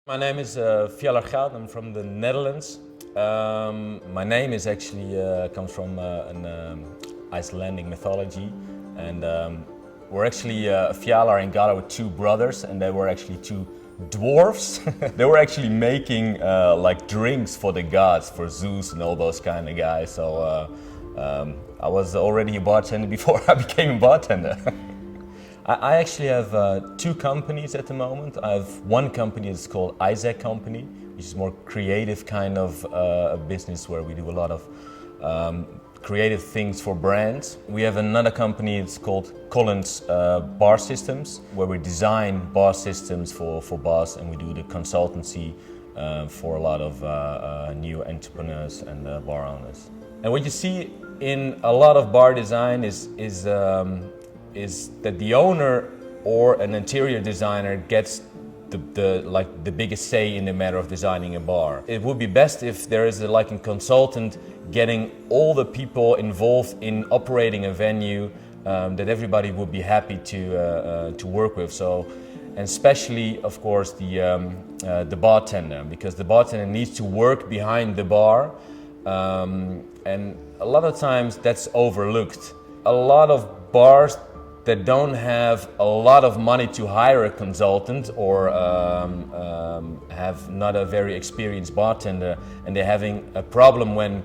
My name is Fjalar Goud. I'm from the Netherlands. My name is actually comes from an Icelandic mythology, and we're actually Fjalar and Goud were two brothers, and they were actually two dwarfs. They were actually making like drinks for the gods, for Zeus and all those kind of guys. So I was already a bartender before I became a bartender. I actually have two companies at the moment. I have one company that's called Isaac Company, which is more creative kind of a business where we do a lot of creative things for brands. We have another company, it's called Collins Bar Systems, where we design bar systems for bars, and we do the consultancy for a lot of new entrepreneurs and bar owners. And what you see in a lot of bar design is that the owner or an interior designer gets the biggest say in the matter of designing a bar. It would be best if there is a consultant getting all the people involved in operating a venue that everybody would be happy to work with. So, and especially of course the bartender, because the bartender needs to work behind the bar, and a lot of times that's overlooked. A lot of bars that don't have a lot of money to hire a consultant or have not a very experienced bartender, and they're having a problem when,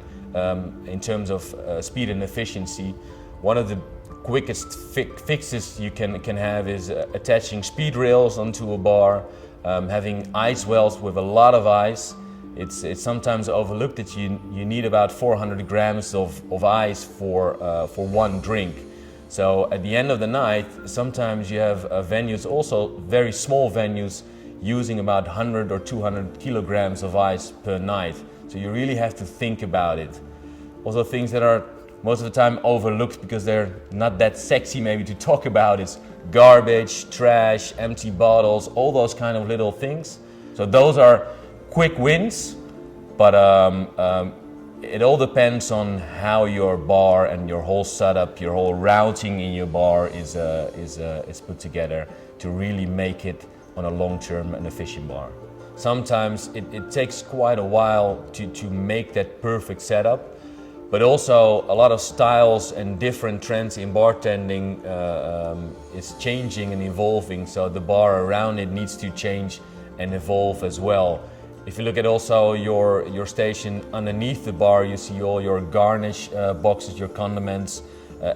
in terms of speed and efficiency. One of the quickest fixes you can have is attaching speed rails onto a bar, having ice wells with a lot of ice. It's sometimes overlooked that you need about 400 grams of ice for one drink. So at the end of the night, sometimes you have venues, also very small venues, using about 100 or 200 kilograms of ice per night. So you really have to think about it. Also things that are most of the time overlooked because they're not that sexy maybe to talk about is garbage, trash, empty bottles, all those kind of little things. So those are quick wins, but it all depends on how your bar and your whole setup, your whole routing in your bar is put together to really make it on a long-term and efficient bar. Sometimes it takes quite a while to make that perfect setup, but also a lot of styles and different trends in bartending is changing and evolving, so the bar around it needs to change and evolve as well. If you look at also your station underneath the bar, you see all your garnish boxes, your condiments.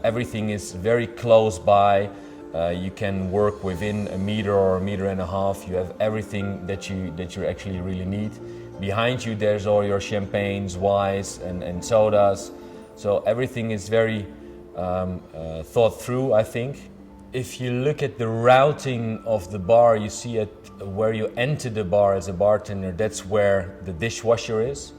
Everything is very close by. You can work within a meter or a meter and a half. You have everything that you actually really need. Behind you there's all your champagnes, wines and sodas. So everything is very thought through, I think. If you look at the routing of the bar, you see it where you enter the bar as a bartender, that's where the dishwasher is.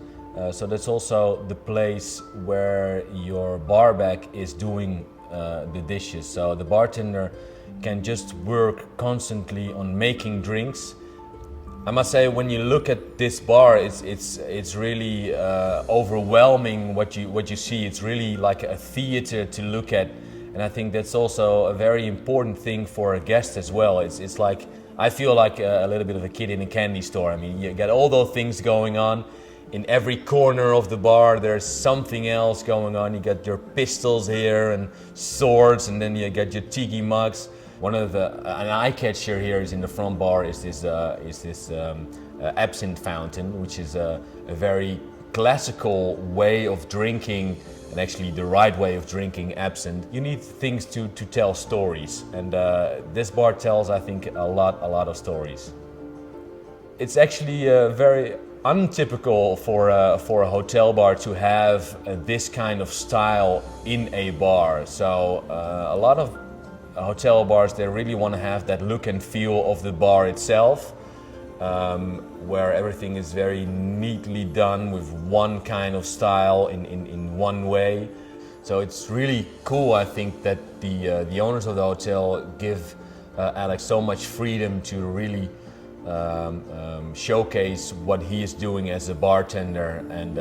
So that's also the place where your barback is doing the dishes. So the bartender can just work constantly on making drinks. I must say, when you look at this bar, it's really overwhelming what you see. It's really like a theater to look at. And I think that's also a very important thing for a guest as well. It's like, I feel like a little bit of a kid in a candy store. I mean, you get all those things going on. In every corner of the bar, there's something else going on. You got your pistols here and swords, and then you got your tiki mugs. One of an eye catcher here is in the front bar is this absinthe fountain, which is a very classical way of drinking, and actually the right way of drinking absinthe. You need things to tell stories, and this bar tells, I think, a lot of stories. It's actually very untypical for a hotel bar to have this kind of style in a bar. So a lot of hotel bars, they really want to have that look and feel of the bar itself, where everything is very neatly done with one kind of style in one way. So it's really cool, I think, that the owners of the hotel give Alex so much freedom to really showcase what he is doing as a bartender, and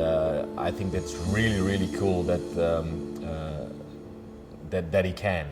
I think that's really cool that he can.